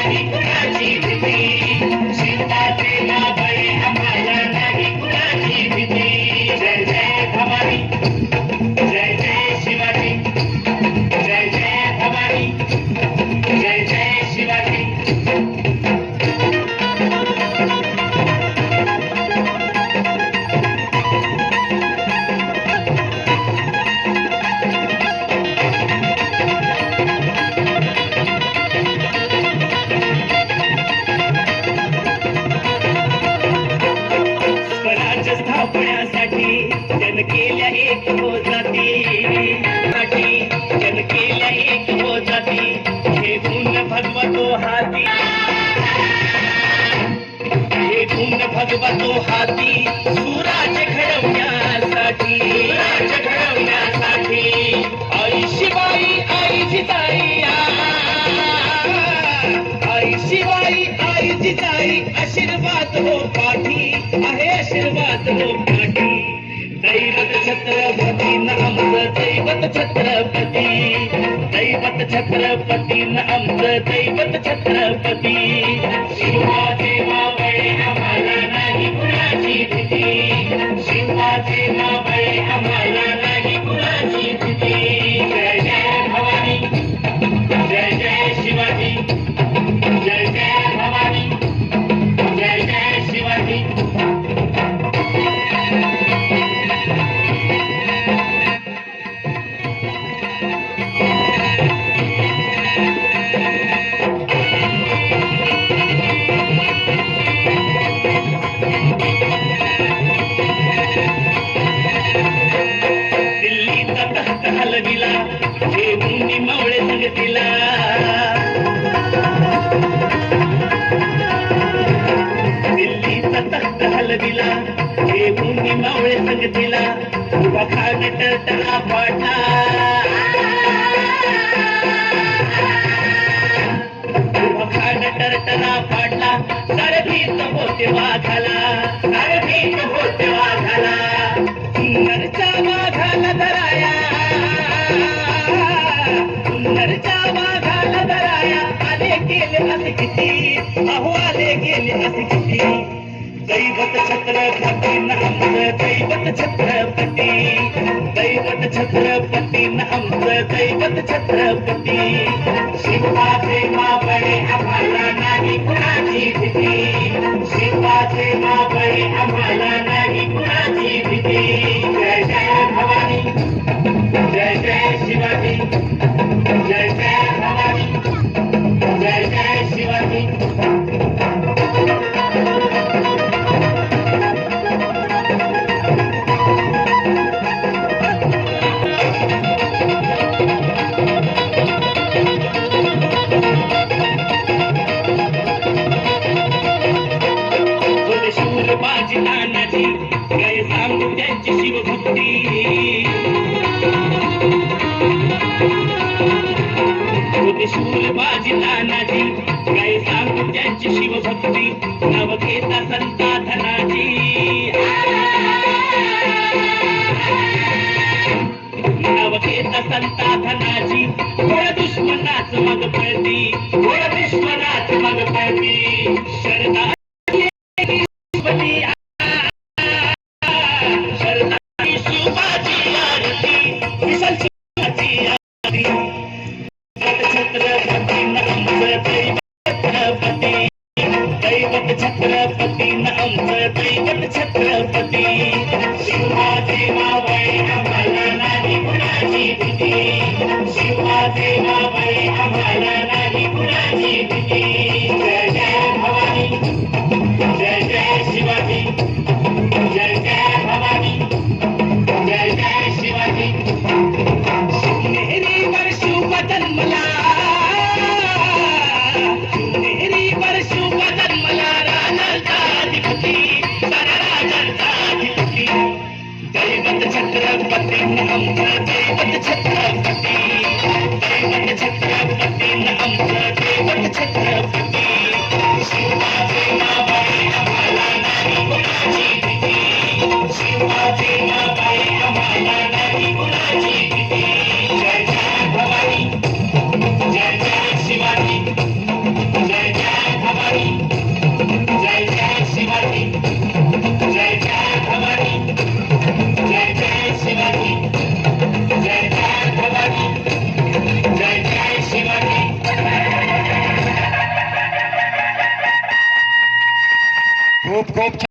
नाही कुणाची भीती, शिवाचे मावळे आम्हाला नाही कुणाची भीती. जय जय भवानी, जय जय शिवाजी, जय जय भवानी, जय जय शिवाजी. स्वराज्य स्थापण्यासाठी जन केल्या एक हो जाती, जन केल्या एक हो जाती, घेऊन भगवतो हाती, घेऊन भगवतो हाती, सुराज्य घडवण्यासाठी, सुराज्य घडवण्यासाठी. आई शिवाई आई जिजाई, आई शिवाई आई जिजाई, आशीर्वाद हो पाठी आहे, आशीर्वाद हो पाठी. दैवत छत्रपती न आमचं दैवत छत्रपती, दैवत छत्रपती न आमचं दैवत छत्रपती. शिवाचे मावळे आम्हाला नाही कुणाची भीती, शिवाचे मावळे आम्हाला नाही कुणाची भीती. जय जय भवानी, जय जय शिवाजी, जय जय भवानी, जय जय शिवाजी. दिल्लीचा तख्त हलविला, घेऊन मावळे संगतीला, दिल्लीचा तख्त हलविला, घेऊन मावळे संगतीला. उभा खान टळटळा पाडला, उभा खान टळटळा पाडला, सारथीत होते वाघाला, सारथीत होते वाघाला. सुंदरच्या वाघाला धराया, सुंदरच्या वाघाला धराया, आले गेले असे किती, अहो आले गेले असे किती. दैवत छत्रपती न आमचं दैवत छत्रपती, दैवत छत्रपती न आमचं दैवत छत्रपती. शिवाचे मावळे आम्हाला नाही कुणाची भीती, शिवाचे मावळे आम्हाला नाही कुणाची भीती. जय जय भवानी, जय जय शिवाजी, जय जय भवानी, जय जय शिवाजी. शूर बाजी तानाजी, काय सांगू त्यांची शिवभक्ती, शूर बाजी तानाजी, काय सांगू त्यांची शिवभक्ती. नव घेता संता धनाजी, नव घेता संता धनाजी. थोड्या दुश्मनाच मग पळती, थोड्या दुश्मनाच मग पळती. शरदा छत्रपती